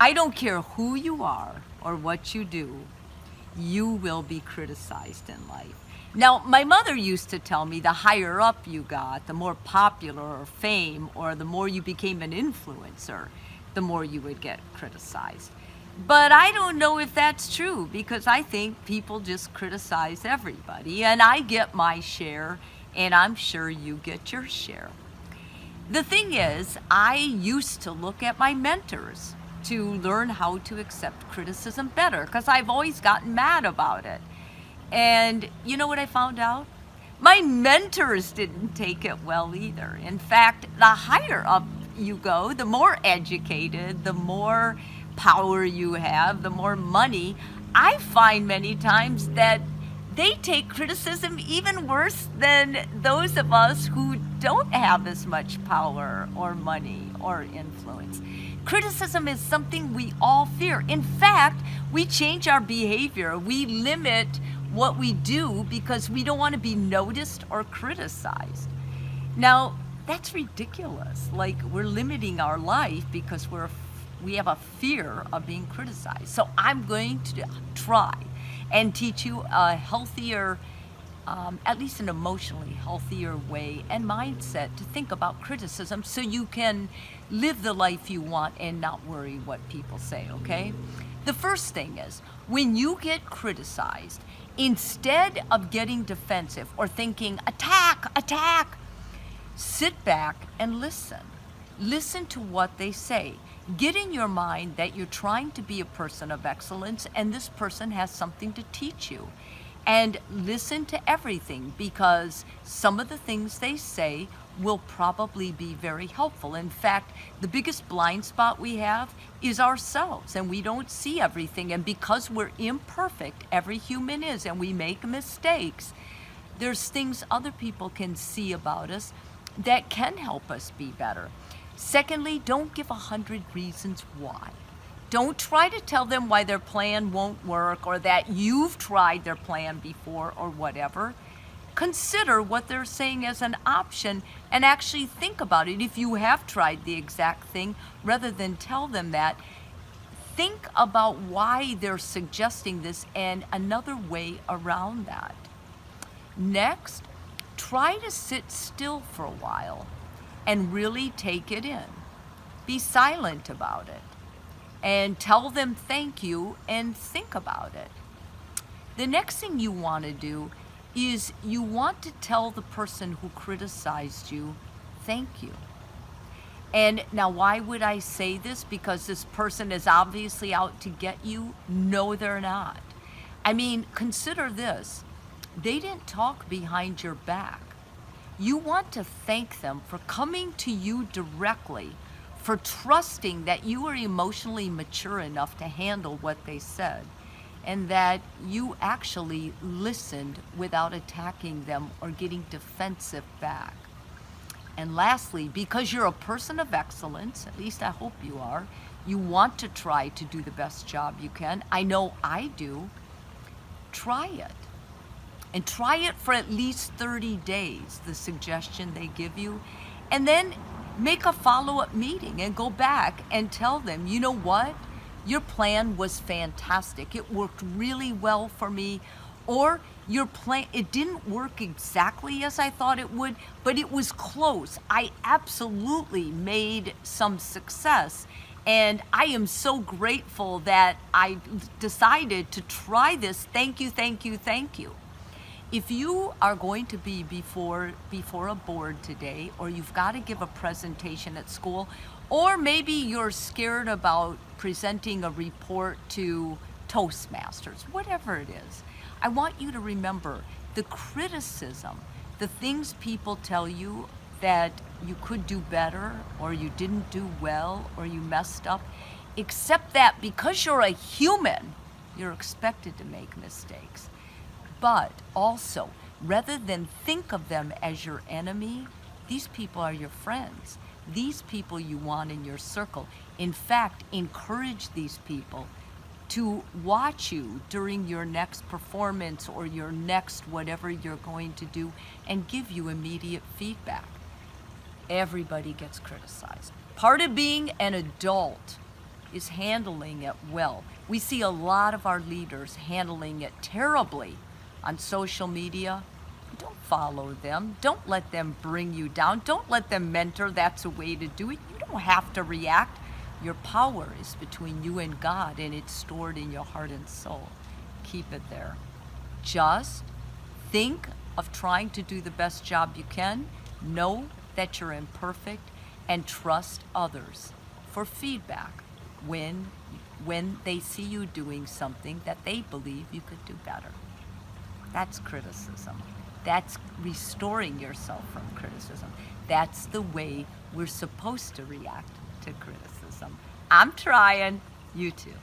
I don't care who you are or what you do, you will be criticized in life. Now, my mother used to tell me the higher up you got, the more popular or fame, or the more you became an influencer, the more you would get criticized. But I don't know if that's true, because I think people just criticize everybody, and I get my share, and I'm sure you get your share. The thing is, I used to look at my mentors to learn how to accept criticism better, because I've always gotten mad about it. And you know what I found out? My mentors didn't take it well either. In fact, the higher up you go, the more educated, the more power you have, the more money. I find many times that they take criticism even worse than those of us who don't have as much power or money or influence. Criticism is something we all fear. In fact, we change our behavior. We limit what we do because we don't want to be noticed or criticized. Now, that's ridiculous. Like, we're limiting our life because we have a fear of being criticized. So I'm going to try and teach you a healthier, at least an emotionally healthier way and mindset to think about criticism so you can live the life you want and not worry what people say, okay? The first thing is, when you get criticized, instead of getting defensive or thinking, attack, attack, sit back and listen. Listen to what they say. Get in your mind that you're trying to be a person of excellence and this person has something to teach you. And listen to everything, because some of the things they say will probably be very helpful. In fact, the biggest blind spot we have is ourselves, and we don't see everything. And because we're imperfect, every human is, and we make mistakes, there's things other people can see about us that can help us be better. Secondly, don't give 100 reasons why. Don't try to tell them why their plan won't work or that you've tried their plan before or whatever. Consider what they're saying as an option and actually think about it. If you have tried the exact thing, rather than tell them that, think about why they're suggesting this and another way around that. Next, try to sit still for a while and really take it in. Be silent about it and tell them thank you and think about it. The next thing you want to do is you want to tell the person who criticized you thank you. And now, why would I say this? Because this person is obviously out to get you? No, they're not. I mean, consider this. They didn't talk behind your back. You want to thank them for coming to you directly, for trusting that you were emotionally mature enough to handle what they said, and that you actually listened without attacking them or getting defensive back. And lastly, because you're a person of excellence, at least I hope you are, you want to try to do the best job you can. I know I do. Try it. And try it for at least 30 days, the suggestion they give you. And then make a follow-up meeting and go back and tell them, you know what? Your plan was fantastic. It worked really well for me. Or your plan, it didn't work exactly as I thought it would, but it was close. I absolutely made some success. And I am so grateful that I decided to try this. Thank you, thank you, thank you. If you are going to be before a board today, or you've got to give a presentation at school, or maybe you're scared about presenting a report to Toastmasters, whatever it is, I want you to remember the criticism, the things people tell you that you could do better, or you didn't do well, or you messed up. Accept that because you're a human, you're expected to make mistakes. But also, rather than think of them as your enemy, these people are your friends. These people you want in your circle. In fact, encourage these people to watch you during your next performance or your next whatever you're going to do and give you immediate feedback. Everybody gets criticized. Part of being an adult is handling it well. We see a lot of our leaders handling it terribly on social media. Don't follow them. Don't let them bring you down. Don't let them mentor. That's a way to do it. You don't have to react. Your power is between you and God, and it's stored in your heart and soul. Keep it there. Just think of trying to do the best job you can. Know that you're imperfect, and trust others for feedback when they see you doing something that they believe you could do better. That's criticism. That's restoring yourself from criticism. That's the way we're supposed to react to criticism. I'm trying. You too.